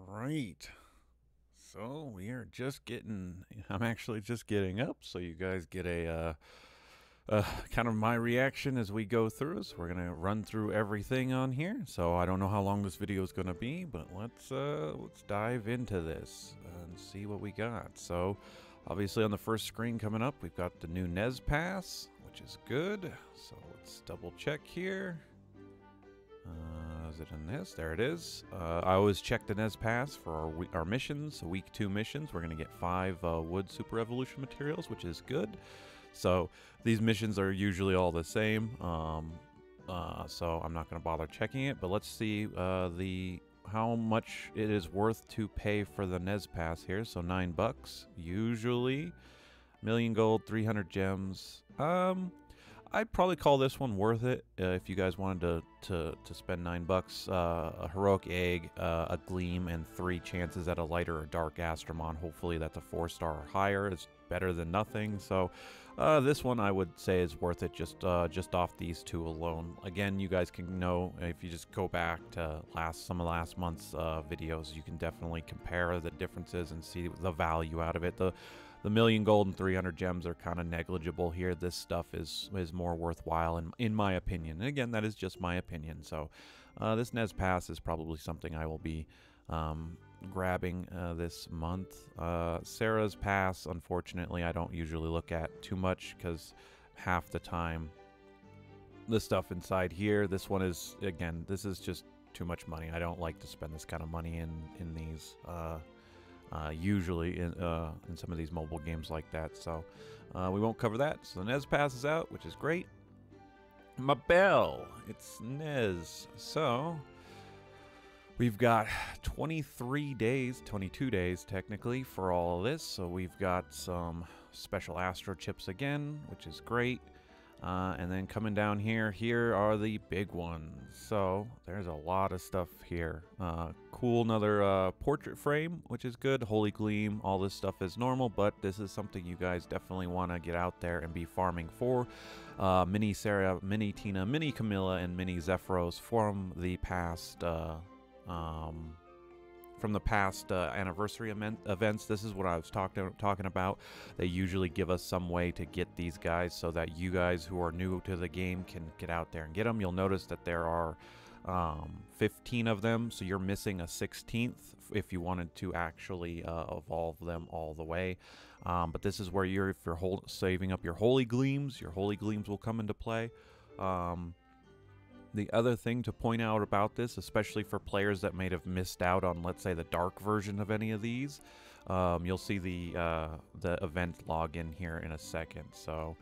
Right. So we are just getting. I'm actually just getting up, so you guys get kind of my reaction as we go through. So we're gonna run through everything on here. So I don't know how long this video is gonna be, but let's dive into this and see what we got. So obviously on the first screen coming up, we've got the new NES Pass, which is good. So let's double check here. Is it in this? There it is. I always check the NES Pass for our missions, week 2 missions. We're going to get 5 wood super evolution materials, which is good. So these missions are usually all the same. So I'm not going to bother checking it. But let's see how much it is worth to pay for the NES Pass here. So $9 usually. Million gold, 300 gems. I'd probably call this one worth it if you guys wanted to spend $9. A heroic egg, a gleam, and 3 chances at a lighter or dark Astromon. Hopefully that's a 4-star or higher. It's better than nothing. So this one I would say is worth it just off these 2 alone. Again, you guys can know if you just go back to some of last month's videos, you can definitely compare the differences and see the value out of it. The million gold and 300 gems are kind of negligible here. This stuff is more worthwhile in my opinion. And again, that is just my opinion. So this NES Pass is probably something I will be grabbing this month. Sarah's Pass, unfortunately, I don't usually look at too much because half the time the stuff inside here, this one is, again, this is just too much money. I don't like to spend this kind of money in these usually in some of these mobile games like that. So we won't cover that. So the NES Pass is out, which is great. My bell, it's NES. So we've got 23 days, 22 days technically for all of this. So we've got some special Astro chips again, which is great. And then coming down here are the big ones. So there's a lot of stuff here. Cool, another portrait frame, which is good. Holy Gleam, all this stuff is normal, but this is something you guys definitely want to get out there and be farming for. Mini Sarah, Mini Tina, Mini Camilla, and Mini Zephyros from the past anniversary events. This is what I was talking about. They usually give us some way to get these guys so that you guys who are new to the game can get out there and get them. You'll notice that there are 15 of them, so you're missing a 16th if you wanted to actually evolve them all the way. But this is where if you're saving up your Holy Gleams will come into play. The other thing to point out about this, especially for players that may have missed out on, let's say, the dark version of any of these, you'll see the event login here in a second. So,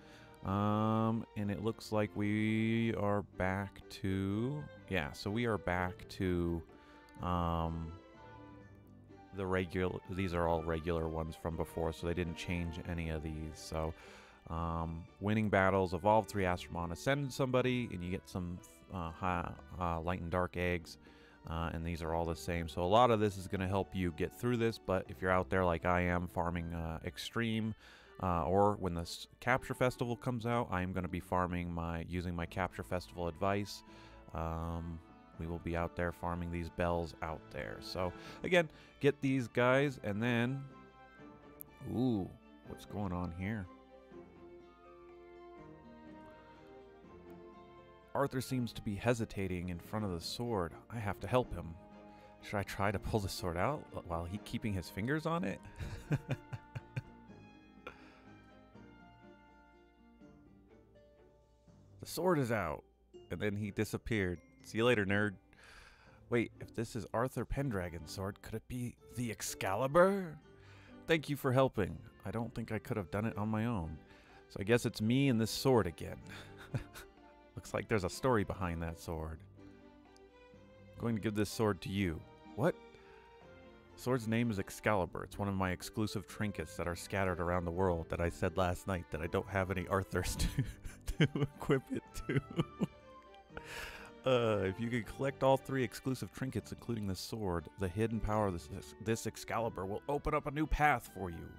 and it looks like we are back to, so we are back to the regular. These are all regular ones from before, so they didn't change any of these. So, winning battles, evolve 3 Astromon, ascend somebody, and you get some light and dark eggs, and these are all the same. So a lot of this is going to help you get through this, but if you're out there like I am farming extreme, or when the capture festival comes out, I am going to be farming using my capture festival advice. We will be out there farming these bells out there. So again, get these guys, and then ooh, what's going on here? Arthur seems to be hesitating in front of the sword. I have to help him. Should I try to pull the sword out while keeping his fingers on it? The sword is out. And then he disappeared. See you later, nerd. Wait, if this is Arthur Pendragon's sword, could it be the Excalibur? Thank you for helping. I don't think I could have done it on my own. So I guess it's me and this sword again. Looks like there's a story behind that sword. I'm going to give this sword to you. What? The sword's name is Excalibur. It's one of my exclusive trinkets that are scattered around the world that I said last night that I don't have any Arthurs to equip it to. If you can collect all 3 exclusive trinkets, including the sword, the hidden power of this Excalibur will open up a new path for you.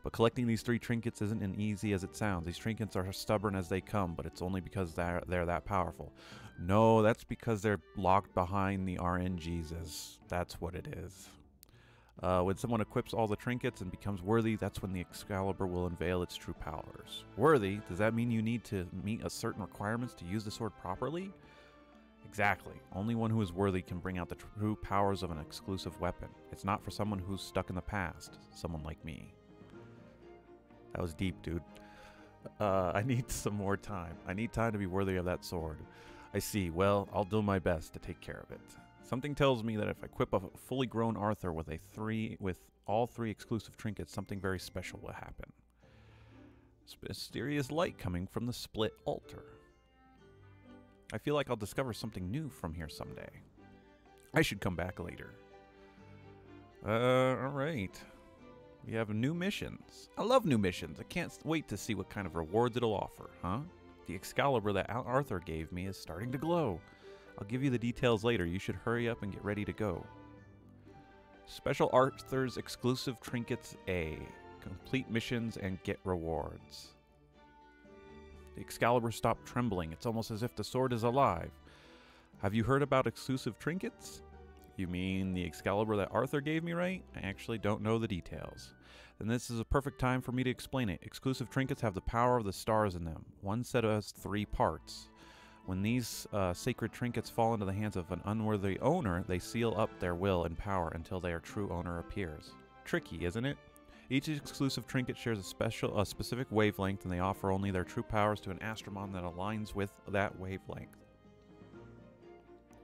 But collecting these 3 trinkets isn't as easy as it sounds. These trinkets are stubborn as they come, but it's only because they're that powerful. No, that's because they're locked behind the RNGs. That's what it is. When someone equips all the trinkets and becomes worthy, that's when the Excalibur will unveil its true powers. Worthy? Does that mean you need to meet a certain requirements to use the sword properly? Exactly. Only one who is worthy can bring out the true powers of an exclusive weapon. It's not for someone who's stuck in the past. Someone like me. That was deep, dude. I need some more time. I need time to be worthy of that sword. I see. Well, I'll do my best to take care of it. Something tells me that if I equip a fully grown Arthur with all 3 exclusive trinkets, something very special will happen. Mysterious light coming from the split altar. I feel like I'll discover something new from here someday. I should come back later. Alright. We have new missions. I love new missions. I can't wait to see what kind of rewards it'll offer, huh? The Excalibur that Arthur gave me is starting to glow. I'll give you the details later. You should hurry up and get ready to go. Special Arthur's exclusive trinkets A. Complete missions and get rewards. The Excalibur stopped trembling. It's almost as if the sword is alive. Have you heard about exclusive trinkets? You mean the Excalibur that Arthur gave me, right? I actually don't know the details. Then this is a perfect time for me to explain it. Exclusive trinkets have the power of the stars in them. One set has 3 parts. When these sacred trinkets fall into the hands of an unworthy owner, they seal up their will and power until their true owner appears. Tricky, isn't it? Each exclusive trinket shares a specific wavelength, and they offer only their true powers to an Astromon that aligns with that wavelength.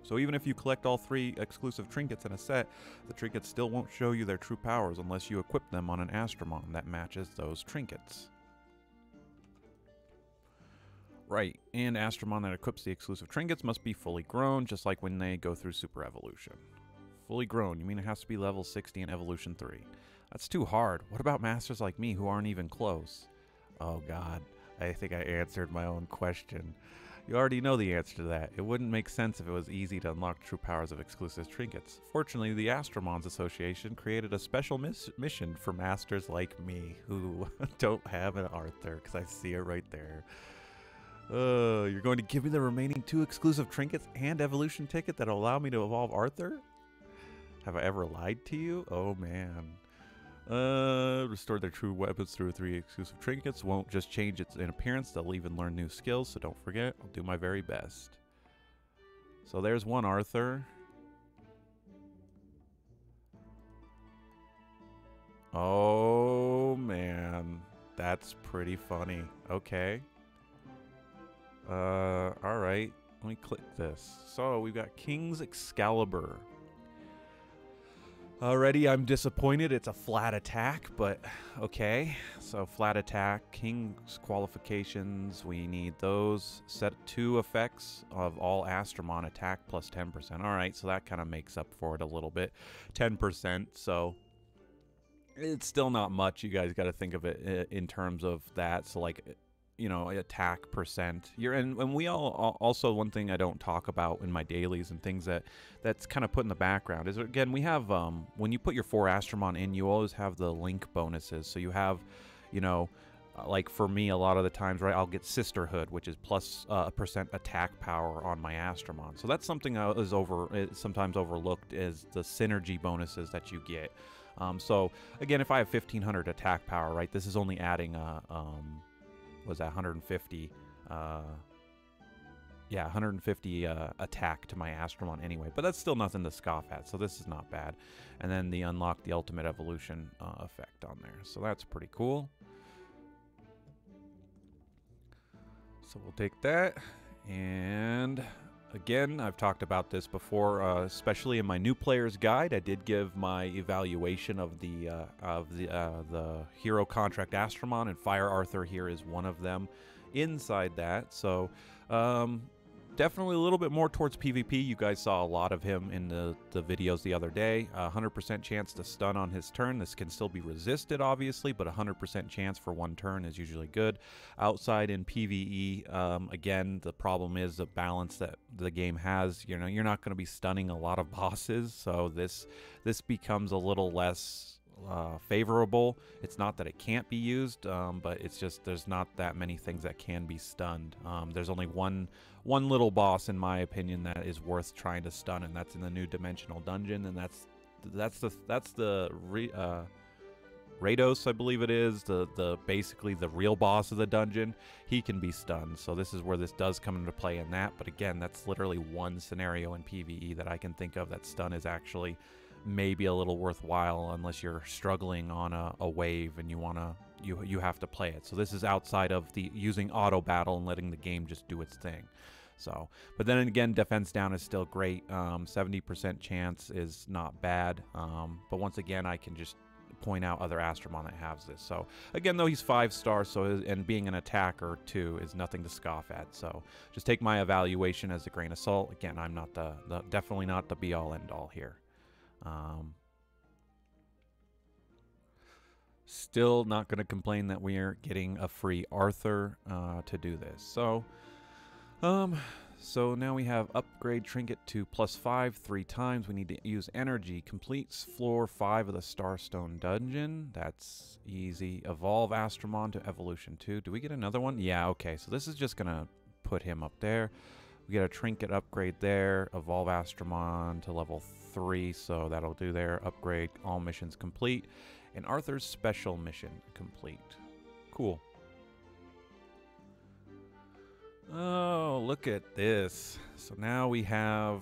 So even if you collect all 3 exclusive trinkets in a set, the trinkets still won't show you their true powers unless you equip them on an Astromon that matches those trinkets. Right, and Astromon that equips the exclusive trinkets must be fully grown, just like when they go through Super Evolution. Fully grown, you mean it has to be level 60 in Evolution 3. That's too hard. What about masters like me who aren't even close? Oh god, I think I answered my own question. You already know the answer to that. It wouldn't make sense if it was easy to unlock true powers of exclusive trinkets. Fortunately, the Astromons Association created a special mission for masters like me who don't have an Arthur, because I see it right there. You're going to give me the remaining 2 exclusive trinkets and evolution ticket that allow me to evolve Arthur? Have I ever lied to you? Oh man. Restore their true weapons through 3 exclusive trinkets. Won't just change its in appearance, they'll even learn new skills, so don't forget. I'll do my very best. So there's one Arthur. Oh man. That's pretty funny. Okay. Alright. Let me click this. So we've got King's Excalibur. Already I'm disappointed. It's a flat attack, but okay. So flat attack, King's qualifications, we need those. Set 2 effects of all Astromon attack plus 10%. Alright, so that kind of makes up for it a little bit. 10%, so it's still not much. You guys got to think of it in terms of that. So like, you know, attack percent. And we all also, one thing I don't talk about in my dailies and things that's kind of put in the background is, again, we have when you put your 4 Astromon in, you always have the link bonuses. So you have, you know, like for me, a lot of the times, right, I'll get Sisterhood, which is plus % attack power on my Astromon. So that's something that is sometimes overlooked, is the synergy bonuses that you get. So again, if I have 1500 attack power, right, this is only adding was that 150 150 attack to my Astromon anyway, but that's still nothing to scoff at, so this is not bad. And then the unlock the ultimate evolution effect on there, so that's pretty cool. So we'll take that. And again, I've talked about this before, especially in my new player's guide. I did give my evaluation of the hero contract Astromon, and Fire Arthur here is one of them inside that. So definitely a little bit more towards PvP. You guys saw a lot of him in the videos the other day. 100% chance to stun on his turn. This can still be resisted, obviously, but 100% chance for 1 turn is usually good. Outside in PvE, again, the problem is the balance that the game has. You know, you're not going to be stunning a lot of bosses, so this becomes a little less favorable. It's not that it can't be used, but it's just there's not that many things that can be stunned. There's only one little boss, in my opinion, that is worth trying to stun, and that's in the new dimensional dungeon, and that's the Rados, I believe it is, the basically the real boss of the dungeon. He can be stunned, so this is where this does come into play in that. But again, that's literally one scenario in PvE that I can think of that stun is actually maybe a little worthwhile, unless you're struggling on a wave and you have to play it. So this is outside of the using auto battle and letting the game just do its thing. So, but then again, defense down is still great. 70% chance is not bad. But once again, I can just point out other Astromon that has this. So again, though he's 5-star, and being an attacker too is nothing to scoff at. So just take my evaluation as a grain of salt. Again, I'm not definitely not the be all end all here. Still not going to complain that we are getting a free Arthur to do this. So now we have upgrade trinket to +5 3 times. We need to use energy. Completes floor 5 of the Starstone dungeon. That's easy. Evolve Astromon to evolution 2. Do we get another one? Yeah, okay. So this is just going to put him up there. We get a trinket upgrade there. Evolve Astromon to level 3. So that'll do there. Upgrade. All missions complete. And Arthur's special mission complete. Cool. Oh, look at this. So now we have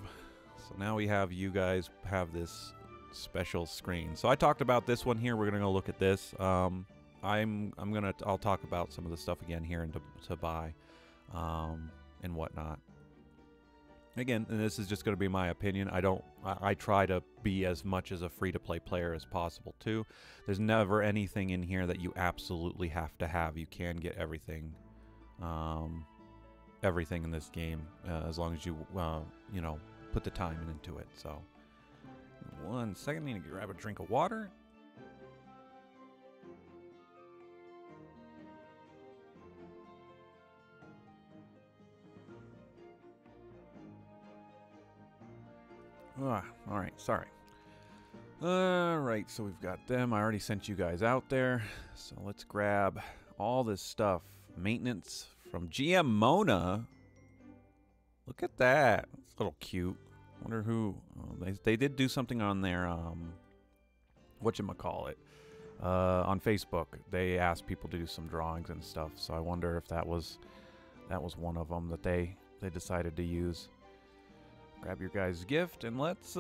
you guys have this special screen. So I talked about this one here. We're going to go look at this. I'll talk about some of the stuff again here and to buy and whatnot. Again, and this is just going to be my opinion. I try to be as much as a free-to-play player as possible too. There's never anything in here that you absolutely have to have. You can get everything. Everything in this game, as long as you, you know, put the time into it. So, 1 second, I need to grab a drink of water. All right, sorry. All right, so we've got them. I already sent you guys out there. So let's grab all this stuff. Maintenance from GM Mona. Look at that. It's a little cute. Wonder who... Oh, they did do something on their... whatchamacallit. On Facebook. They asked people to do some drawings and stuff. So I wonder if that was one of them that they decided to use. Grab your guys' gift and let's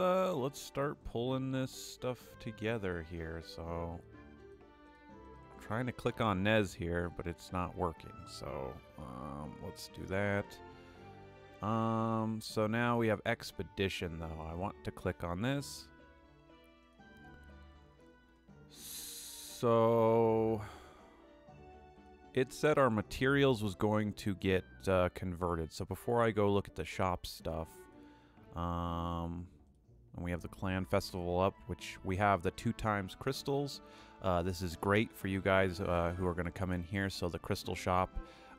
start pulling this stuff together here. So... trying to click on Nez here, but it's not working. So let's do that. So now we have Expedition, though. I want to click on this. So it said our materials was going to get converted. So before I go look at the shop stuff, and we have the Clan Festival up, which we have the 2x crystals. This is great for you guys who are going to come in here. So the crystal shop,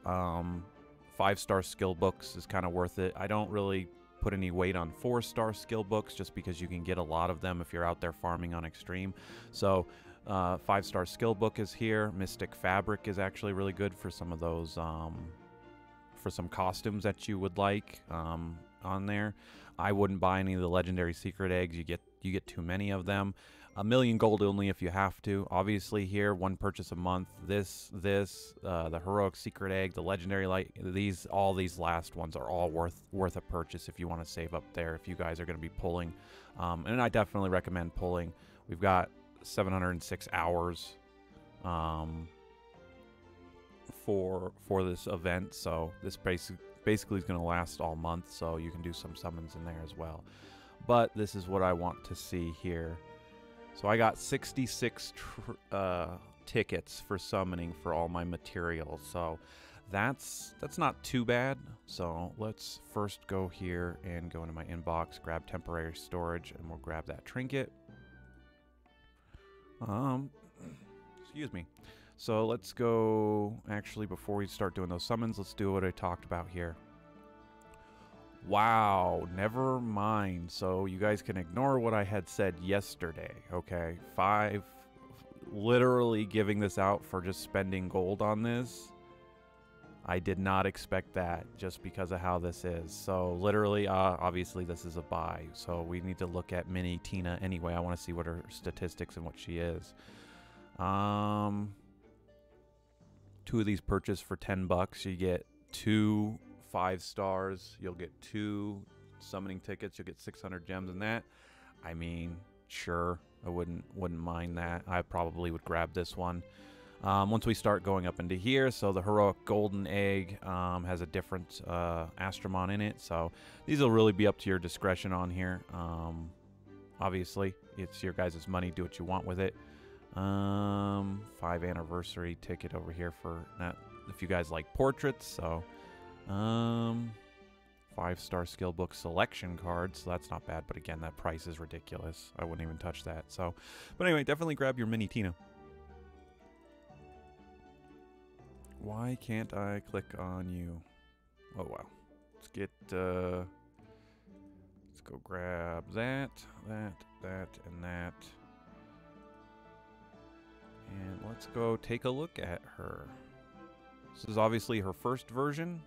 5-star skill books is kind of worth it. I don't really put any weight on 4-star skill books just because you can get a lot of them if you're out there farming on Extreme. So 5-star skill book is here. Mystic Fabric is actually really good for some of those, for some costumes that you would like on there. I wouldn't buy any of the legendary secret eggs. You get too many of them. 1,000,000 gold only if you have to. Obviously here, 1 purchase a month. The heroic secret egg, the legendary light. All these last ones are all worth a purchase if you want to save up there. If you guys are going to be pulling, and I definitely recommend pulling. We've got 706 hours for this event, so this basically is going to last all month. So you can do some summons in there as well. But this is what I want to see here. So I got 66 tickets for summoning for all my materials. So that's not too bad. So let's first go here and go into my inbox, grab temporary storage, and we'll grab that trinket. Excuse me. So let's go, actually, before we start doing those summons, let's do what I talked about here. Wow, never mind. So you guys can ignore what I had said yesterday, okay? literally giving this out for just spending gold on this. I did not expect that just because of how this is. So literally, obviously this is a buy. So we need to look at Mini Tina anyway. I want to see what her statistics and what she is. 2 of these purchased for $10. You get 2 5 stars. You'll get 2 summoning tickets. You'll get 600 gems in that. I mean, sure, I wouldn't mind that. I probably would grab this one. Once we start going up into here, so the heroic golden egg has a different Astromon in it, so these will really be up to your discretion on here. Obviously, it's your guys' money, do what you want with it. 5 anniversary ticket over here for that if you guys like portraits. So 5-star skill book selection cards, so that's not bad, but again, that price is ridiculous. I wouldn't even touch that. So, but anyway, definitely grab your Mini Tina. Why can't I click on you? Oh wow. Let's get let's go grab that, and that. And let's go take a look at her. This is obviously her first version.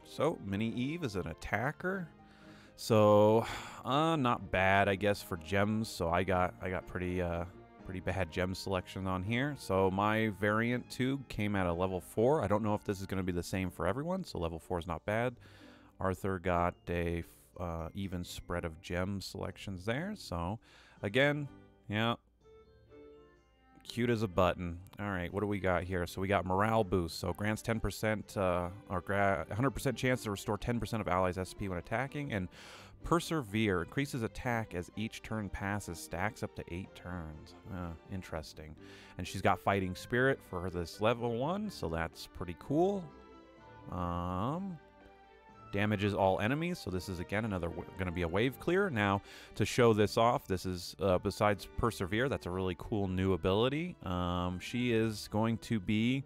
So, Mini Eve is an attacker. So, not bad, I guess, for gems. So I got pretty bad gem selection on here. So my variant 2 came at a level 4. I don't know if this is going to be the same for everyone, so level 4 is not bad. Arthur got a even spread of gem selections there. So again, yeah, cute as a button. All right, what do we got here? So we got morale boost. So grants 10% or 100% chance to restore 10% of allies' SP when attacking, and Persevere increases attack as each turn passes, stacks up to 8 turns. Interesting. And she's got Fighting Spirit for this level 1, so that's pretty cool. Damages all enemies, so this is again another going to be a wave clear. Now, to show this off, this is besides Persevere, that's a really cool new ability. She is going to be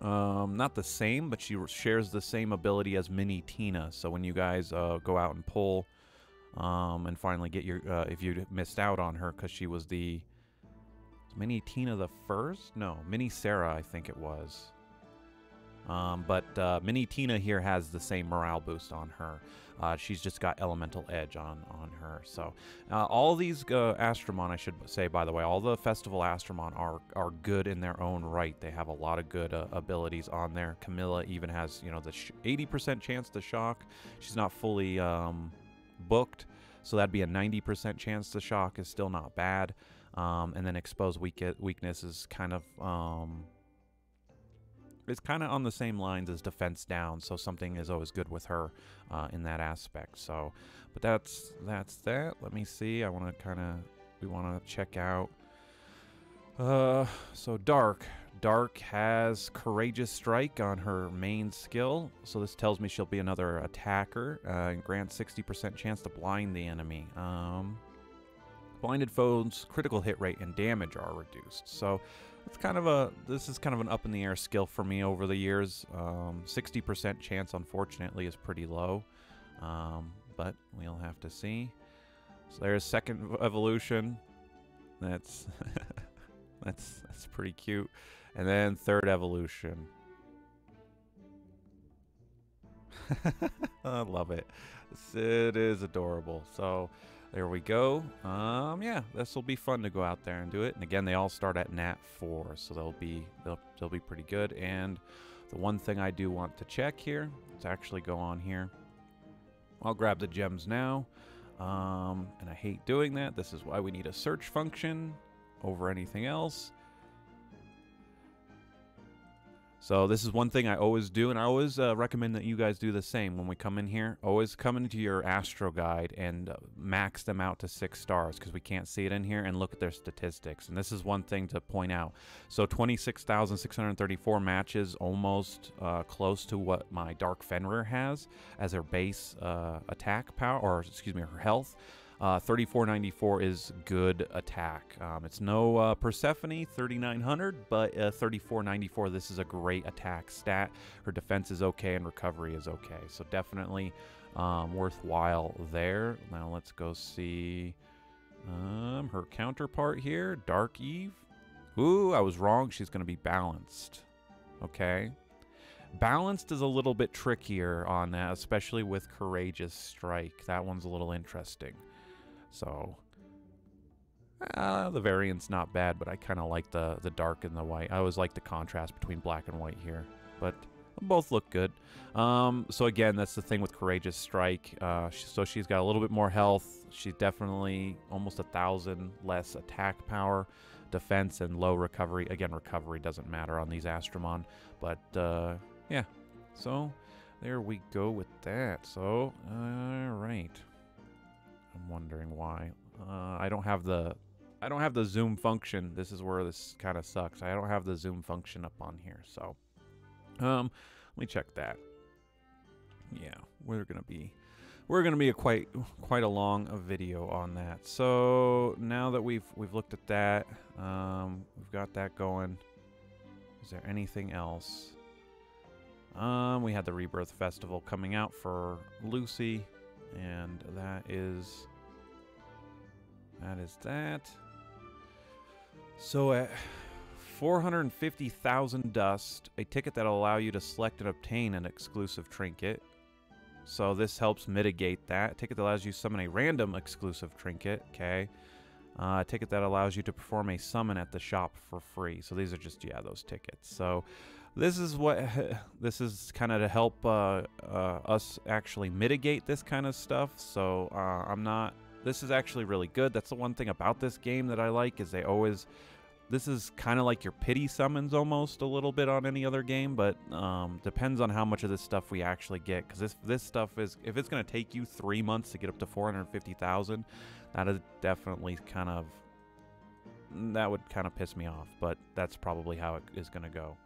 not the same, but she shares the same ability as Mini Tina. So when you guys go out and pull and finally get your, if you missed out on her, because she was the Mini Tina the first? No, Mini Sarah, I think it was. But Mini Tina here has the same morale boost on her. She's just got Elemental Edge on her. So all these Astromon, I should say, by the way, all the Festival Astromon are good in their own right. They have a lot of good abilities on there. Camilla even has, you know, the 80% chance to shock. She's not fully booked, so that'd be a 90% chance to shock. Is still not bad. And then Expose Weakness is kind of... it's kind of on the same lines as Defense Down, so something is always good with her in that aspect. So, but that's that. Let me see. We want to check out. So Dark has Courageous Strike on her main skill. So this tells me she'll be another attacker and grants 60% chance to blind the enemy. Blinded foes' critical hit rate and damage are reduced. So it's kind of this is kind of an up in the air skill for me over the years. 60% chance, unfortunately, is pretty low, but we'll have to see. So there's second evolution. That's that's pretty cute. And then third evolution. I love it. It is adorable. So there we go. Yeah, this will be fun to go out there and do it. And again, they all start at Nat 4, so they'll be pretty good. And the one thing I do want to check here, let's actually go on here. I'll grab the gems now. And I hate doing that. This is why we need a search function over anything else. So this is one thing I always do, and I always recommend that you guys do the same when we come in here. Always come into your Astro Guide and max them out to 6 stars, because we can't see it in here, and look at their statistics. And this is one thing to point out. So 26,634 matches, almost close to what my Dark Fenrir has as her base attack power, or excuse me, her health. 3494 is good attack. It's no Persephone 3900, but 3494, this is a great attack stat. Her defense is okay and recovery is okay, so definitely worthwhile there. Now let's go see Her counterpart here, Dark Eve. Ooh, I was wrong. She's going to be balanced. Okay. Balanced is a little bit trickier on that, especially with Courageous Strike. That one's a little interesting. So, the variant's not bad, but I kind of like the dark and the white. I always like the contrast between black and white here, but both look good. So again, that's the thing with Courageous Strike. So she's got a little bit more health. She's definitely almost 1,000 less attack power, defense, and low recovery. Again, recovery doesn't matter on these Astromon, but yeah. So there we go with that. So all right. I'm wondering why I don't have the zoom function. This is where this kind of sucks. I don't have the zoom function up on here. So let me check that. Yeah, we're gonna be a quite a long video on that. So now that we've looked at that, we've got that going. Is there anything else? We had the Rebirth Festival coming out for Lucy, and that is that. So at 450,000 dust, a ticket that'll allow you to select and obtain an exclusive trinket. So this helps mitigate that. A ticket that allows you to summon a random exclusive trinket. Okay. A ticket that allows you to perform a summon at the shop for free. So these are just, yeah, those tickets. So this is kind of to help us actually mitigate this kind of stuff. So this is actually really good. That's the one thing about this game that I like, is this is kind of like your pity summons almost a little bit on any other game, but depends on how much of this stuff we actually get. Because this stuff is, if it's going to take you 3 months to get up to 450,000, that is definitely that would kind of piss me off. But that's probably how it is going to go.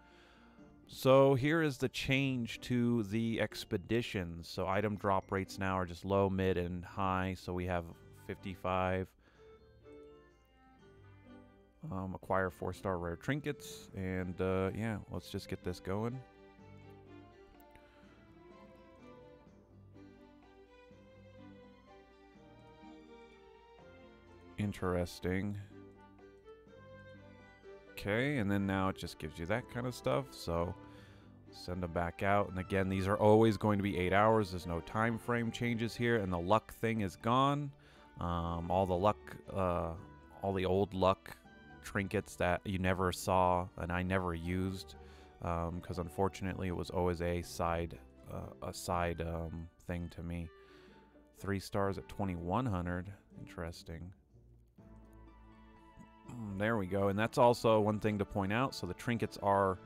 So here is the change to the expeditions. So item drop rates now are just low, mid, and high. So we have 55. Acquire 4-star rare trinkets, and yeah, let's just get this going. Interesting. Okay, and then now it just gives you that kind of stuff, so send them back out. And again, these are always going to be 8 hours. There's no time frame changes here, and the luck thing is gone. All the luck, all the old luck trinkets that you never saw and I never used, because unfortunately it was always a side thing to me. 3 stars at 2,100. Interesting. There we go. And that's also one thing to point out. So the trinkets are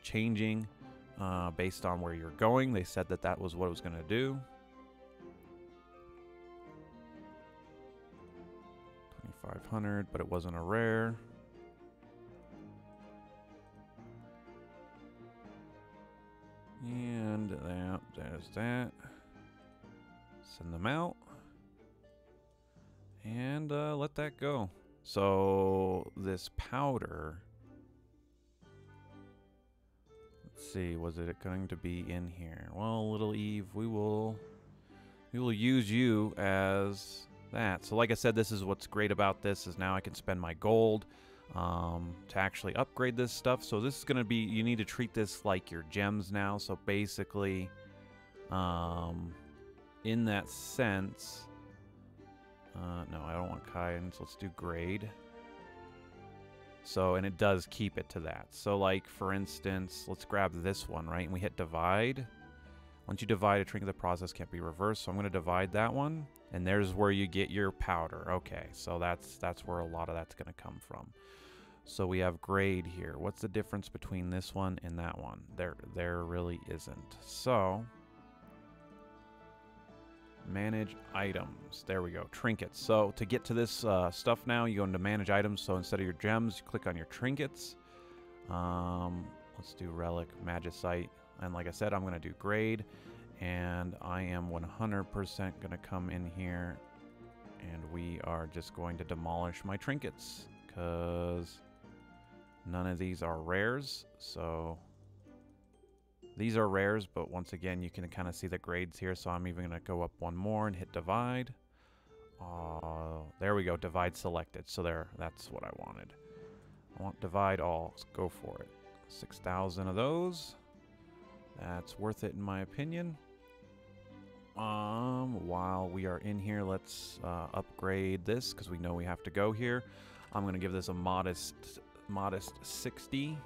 changing based on where you're going. They said that was what it was going to do. 2,500, but it wasn't a rare. And there's that. Send them out. And let that go. So this powder, let's see, was it going to be in here? Well, little Eve, we will use you as that. So like I said, this is what's great about this, is now I can spend my gold to actually upgrade this stuff. So this is going to be, you need to treat this like your gems now. So basically, in that sense, no, I don't want Kaiens. Let's do grade. So, and it does keep it to that. So like, for instance, let's grab this one, right? And we hit divide. Once you divide a trinket, the process can't be reversed. So I'm going to divide that one. And there's where you get your powder. Okay, so that's where a lot of that's going to come from. So we have grade here. What's the difference between this one and that one? There really isn't. So manage items. There we go. Trinkets. So to get to this stuff now, you go into manage items. So instead of your gems, you click on your trinkets. Let's do relic, magicite. And like I said, I'm going to do grade. And I am 100% going to come in here. And we are just going to demolish my trinkets, because none of these are rares. So these are rares, but once again, you can kind of see the grades here. So I'm even going to go up one more and hit divide. There we go. Divide selected. So there, that's what I wanted. I want divide all. Let's go for it. 6,000 of those. That's worth it in my opinion. While we are in here, let's upgrade this because we know we have to go here. I'm gonna give this a modest 60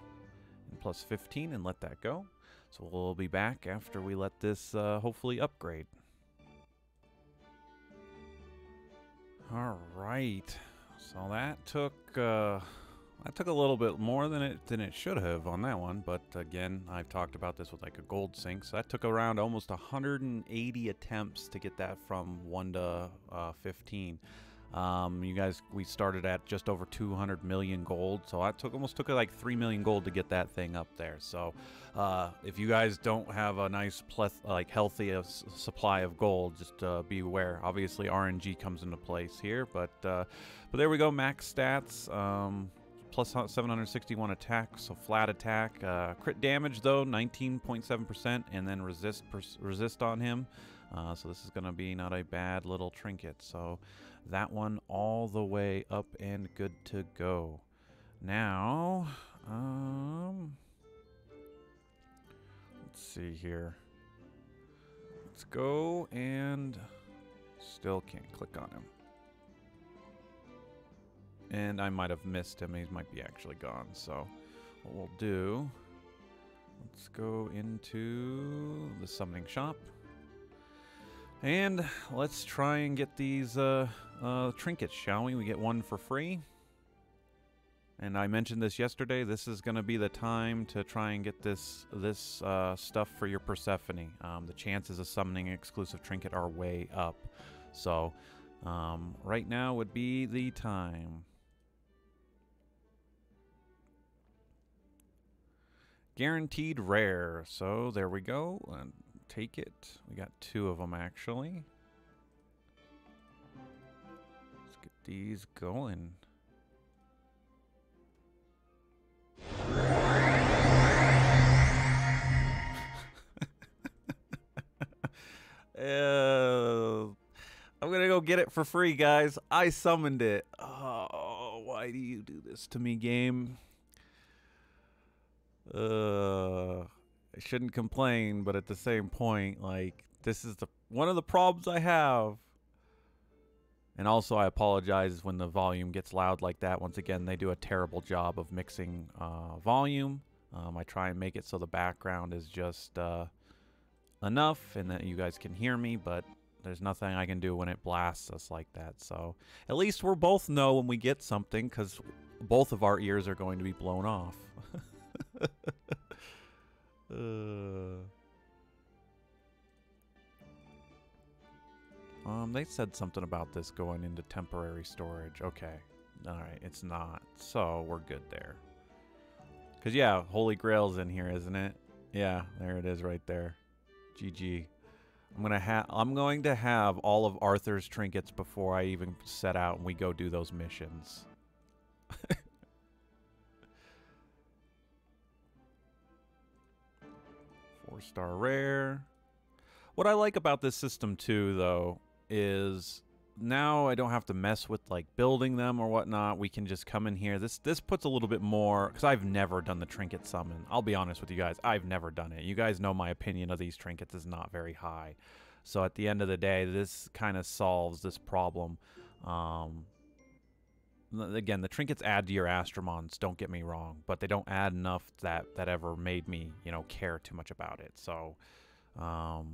and plus 15 and let that go. So we'll be back after we let this hopefully upgrade. All right. So that took a little bit more than it should have on that one, but again, I've talked about this with like a gold sink, so that took around almost 180 attempts to get that from 1 to 15. You guys, we started at just over 200 million gold, so I almost took like 3 million gold to get that thing up there. So if you guys don't have a nice healthy supply of gold, just be aware. Obviously RNG comes into place here, but there we go. Max stats, plus 761 attack, so flat attack. Crit damage though 19.7%, and then resist on him. So this is gonna be not a bad little trinket. So that one all the way up and good to go. Now, let's see here. Let's go, and still can't click on him. And I might have missed him. He might be actually gone. So what we'll do, let's go into the summoning shop. And let's try and get these trinkets, shall we? We get one for free. And I mentioned this yesterday. This is going to be the time to try and get this stuff for your Persephone. The chances of summoning an exclusive trinket are way up. So right now would be the time. Guaranteed rare. So there we go. Take it. We got 2 of them actually. Let's get these going. I'm gonna go get it for free, guys. I summoned it. Oh, why do you do this to me, game? I shouldn't complain, but at the same point, like, this is one of the problems I have. And also, I apologize when the volume gets loud like that. Once again, they do a terrible job of mixing volume. I try and make it so the background is just enough and that you guys can hear me, but there's nothing I can do when it blasts us like that. So at least we'll both know when we get something, because both of our ears are going to be blown off. They said something about this going into temporary storage. Okay. Alright, it's not. So, we're good there. Because, yeah, Holy Grail's in here, isn't it? Yeah, there it is right there. GG. I'm going to have all of Arthur's trinkets before I even set out and we go do those missions. 4-star rare. What I like about this system too, though, is now I don't have to mess with like building them or whatnot. We can just come in here. This puts a little bit more, because I've never done the trinket summon. I'll be honest with you guys, I've never done it. You guys know my opinion of these trinkets is not very high. So at the end of the day, this kind of solves this problem. Again, the trinkets add to your Astromons, don't get me wrong, but they don't add enough that ever made me, you know, care too much about it. So, because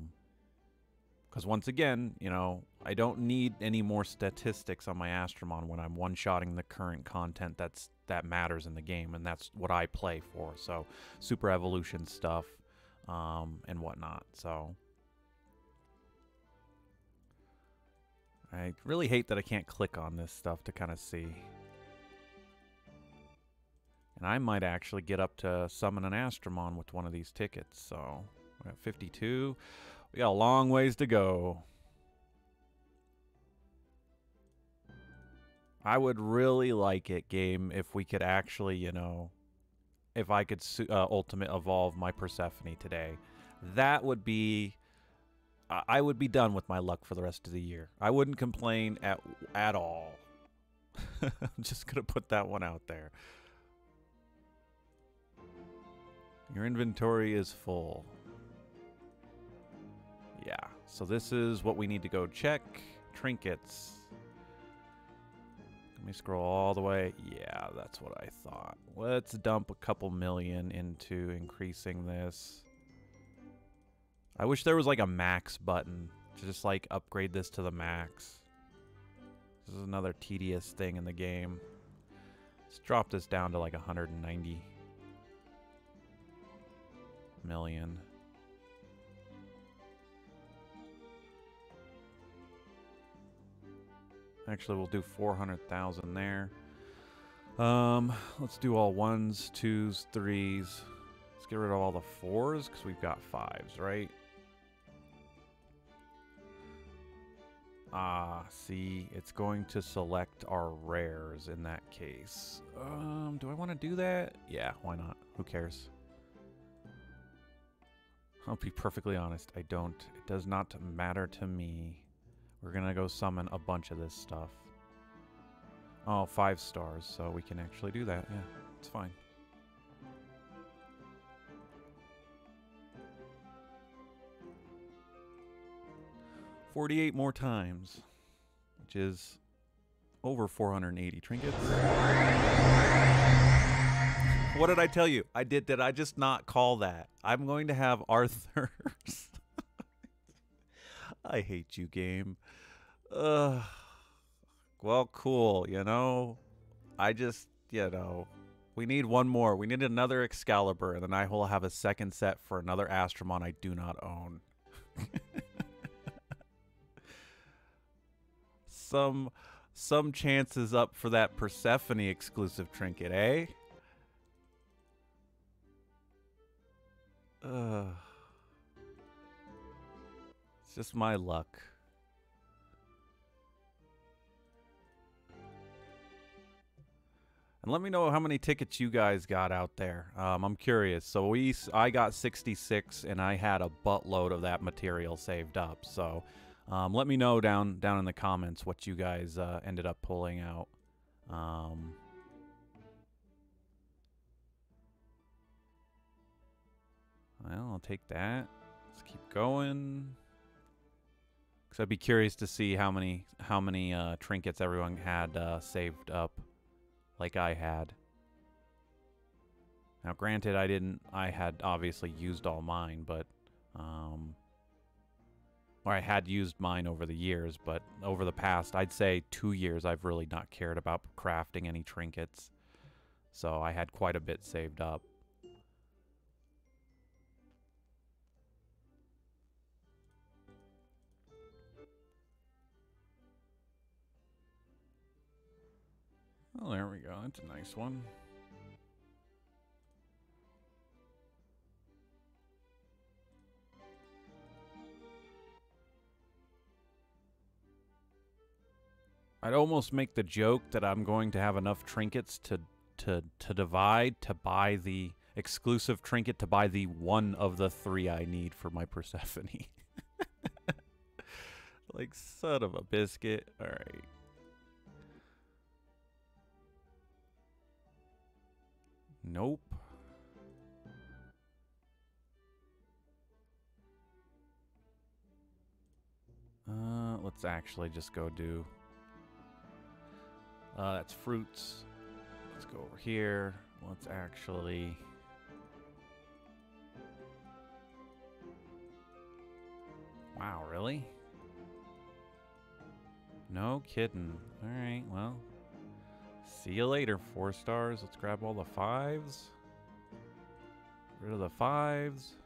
once again, you know, I don't need any more statistics on my Astromon when I'm one-shotting the current content that matters in the game, and that's what I play for. So, super evolution stuff, and whatnot. So, I really hate that I can't click on this stuff to kind of see. And I might actually get up to summon an Astromon with one of these tickets. So, we're at 52. We got a long ways to go. I would really like it, game, if we could actually, you know, if I could ultimate evolve my Persephone today. That would be I would be done with my luck for the rest of the year. I wouldn't complain at all. I'm just gonna put that one out there. Your inventory is full. Yeah, so this is what we need to go check. Trinkets. Let me scroll all the way. Yeah, that's what I thought. Let's dump a couple million into increasing this. I wish there was like a max button to just like upgrade this to the max. This is another tedious thing in the game. Let's drop this down to like 190 million. Actually, we'll do 400,000 there. Let's do all 1s, 2s, 3s. Let's get rid of all the 4s because we've got 5s, right? Ah, see, it's going to select our rares in that case. Do I want to do that? Yeah, why not? Who cares? I'll be perfectly honest, I don't. It does not matter to me. We're gonna go summon a bunch of this stuff. Oh, 5 stars, so we can actually do that. Yeah, it's fine. $48 more times, which is over 480 trinkets. What did I tell you? Did I just not call that? I'm going to have Arthur's. I hate you, game. Well, cool, you know. I just, you know, we need one more. We need another Excalibur, and then I will have a second set for another Astromon I do not own. Some chances up for that Persephone exclusive trinket, eh? It's just my luck. And let me know how many tickets you guys got out there. I'm curious. So I got 66, and I had a buttload of that material saved up. So let me know down in the comments what you guys ended up pulling out. Well, I'll take that. Let's keep going. Because I'd be curious to see how many trinkets everyone had saved up, like I had. Now, granted, I had obviously used all mine, but or I had used mine over the years, but over the past, I'd say 2 years, I've really not cared about crafting any trinkets. So I had quite a bit saved up. Oh, there we go. That's a nice one. I'd almost make the joke that I'm going to have enough trinkets to divide to buy the exclusive trinket to buy the one of the 3 I need for my Persephone. Like, son of a biscuit. All right. Nope. Let's actually just go do... that's fruits. Let's go over here. Let's actually... Wow, really? No kidding. Alright, well. See you later, 4 stars. Let's grab all the 5s. Get rid of the 5s.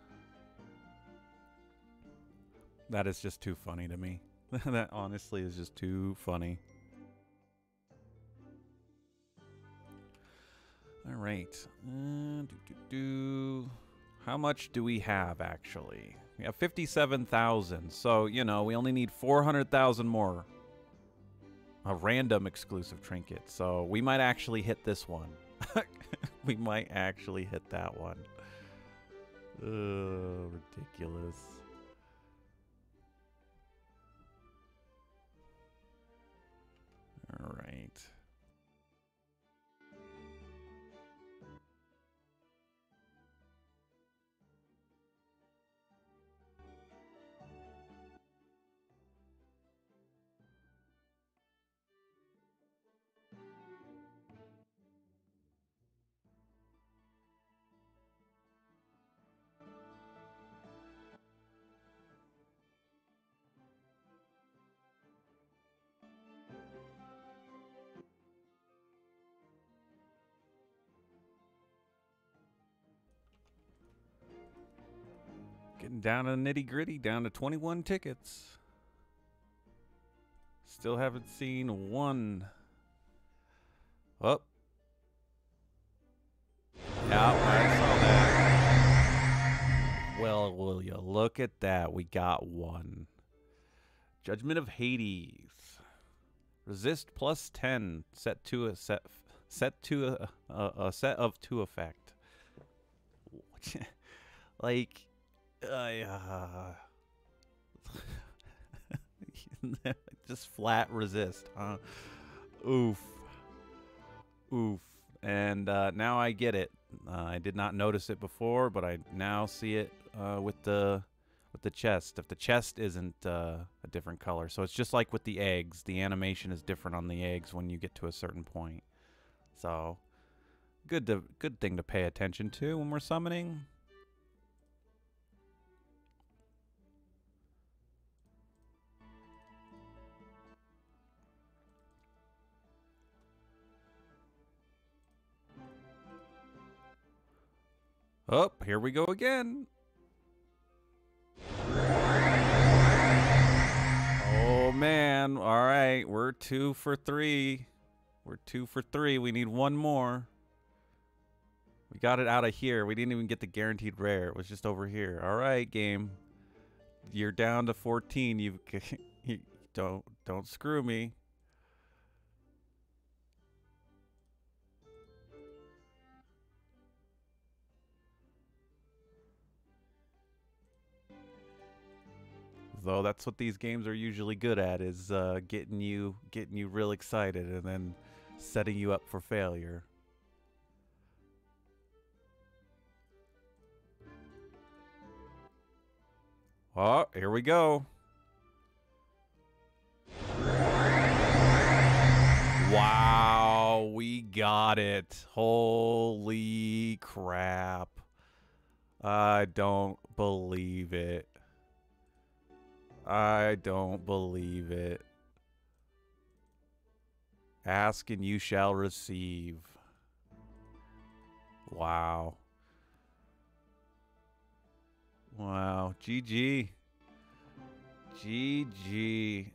That is just too funny to me. That honestly is just too funny. All right. How much do we have, actually? We have 57,000. So, you know, we only need 400,000 more. A random exclusive trinket. So we might actually hit this one. We might actually hit that one. Ridiculous. Getting down to the nitty gritty, down to 21 tickets. Still haven't seen one. Oh. Yeah, I saw that. Well, will you look at that? We got one. Judgment of Hades. Resist plus 10. Set to a set to a set of 2 effect. Like just flat resist, huh? Oof. Oof. And now I get it. I did not notice it before, but I now see it with the chest. If the chest isn't a different color, so it's just like with the eggs. The animation is different on the eggs when you get to a certain point. So good thing to pay attention to when we're summoning. Oh, here we go again. Oh, man. All right. We're 2 for 3. We're 2 for 3. We need one more. We got it out of here. We didn't even get the guaranteed rare. It was just over here. All right, game. You're down to 14. You don't screw me. Though that's what these games are usually good at, is getting you real excited and then setting you up for failure. Oh, here we go. Wow, we got it. Holy crap. I don't believe it. I don't believe it. Ask and you shall receive. Wow. Wow. GG. GG.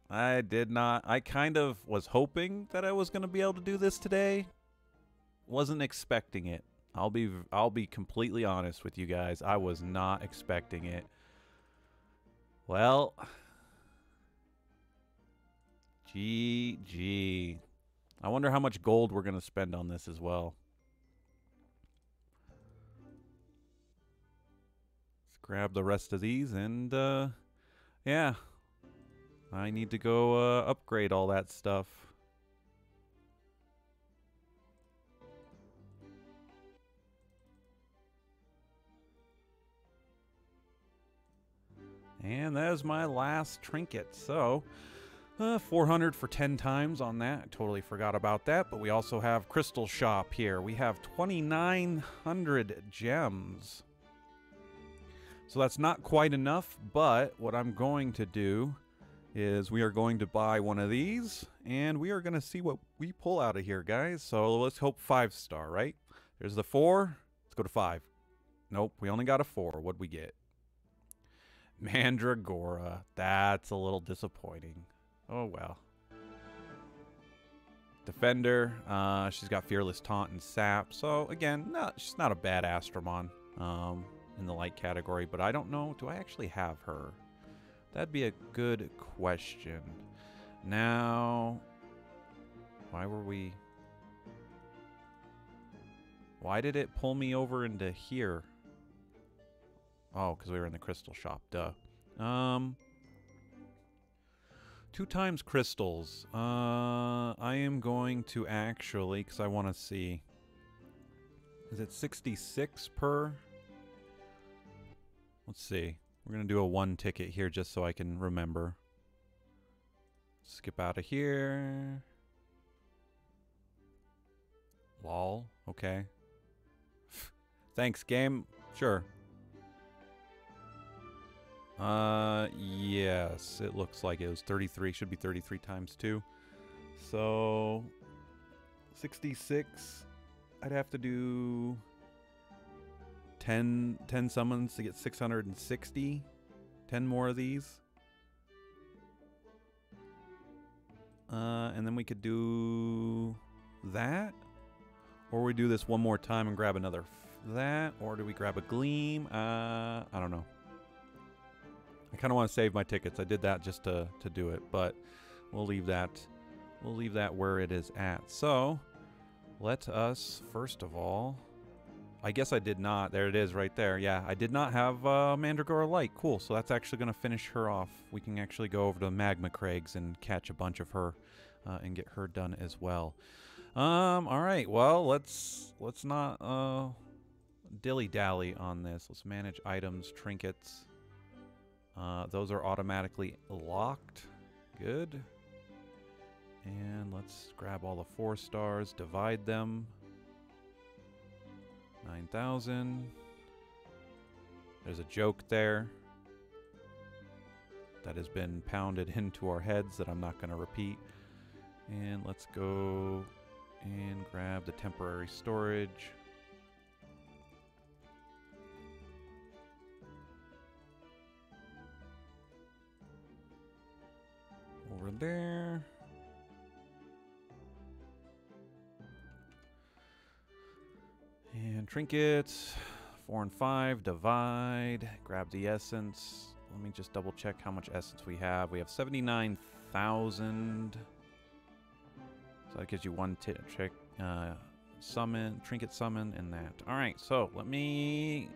I did not. I kind of was hoping that I was going to be able to do this today. Wasn't expecting it. I'll be completely honest with you guys. I was not expecting it. Well, GG. I wonder how much gold we're going to spend on this as well. Let's grab the rest of these and, yeah. I need to go upgrade all that stuff. And that is my last trinket. So, 400 for 10 times on that. I totally forgot about that. But we also have Crystal Shop here. We have 2,900 gems. So that's not quite enough. But what I'm going to do is we are going to buy one of these. And we are going to see what we pull out of here, guys. So let's hope 5-star, right? There's the 4. Let's go to 5. Nope, we only got a 4. What'd we get? Mandragora. That's a little disappointing. Oh, well. Defender. She's got Fearless Taunt and Sap. So, again, she's not a bad Astromon in the light category. But I don't know. Do I actually have her? That'd be a good question. Now, why were we... Why did it pull me over into here? Oh, because we were in the Crystal Shop. Duh. 2 times crystals. I am going to actually, because I want to see. Is it 66 per? Let's see. We're going to do a 1 ticket here just so I can remember. Skip out of here. Lol. Okay. Thanks, game. Sure. Yes. It looks like it was 33. Should be 33 times 2. So, 66. I'd have to do 10 summons to get 660. 10 more of these. And then we could do that. Or we do this one more time and grab another that. Or do we grab a gleam? I don't know. I kind of want to save my tickets. I did that just to do it, but we'll leave that. We'll leave that where it is at. So, let us, first of all, I guess I did not. There it is right there. Yeah, I did not have Mandragora Light. Cool. So that's actually going to finish her off. We can actually go over to Magma Craigs and catch a bunch of her and get her done as well. All right. Well, let's not dilly-dally on this. Let's manage items, trinkets. Those are automatically locked. Good. And let's grab all the 4 stars, divide them. 9,000. There's a joke there that has been pounded into our heads that I'm not going to repeat. And let's go and grab the temporary storage. Over there. And trinkets, 4 and 5, divide, grab the essence. Let me just double check how much essence we have. We have 79,000. So that gives you 1 trick, summon, trinket summon, and that. All right, so let me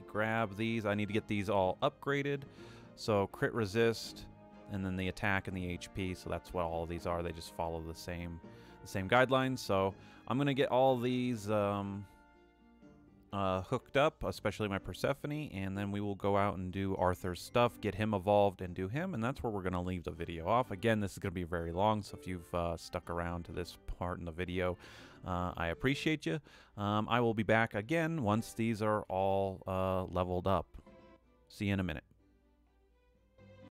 grab these. I need to get these all upgraded. So crit resist, and then the attack and the HP. So that's what all of these are. They just follow the same guidelines. So I'm gonna get all these hooked up, especially my Persephone, and then we will go out and do Arthur's stuff, get him evolved, and do him, and that's where we're gonna leave the video off. Again, this is gonna be very long, so if you've stuck around to this part in the video, I appreciate you. I will be back again once these are all leveled up. See you in a minute.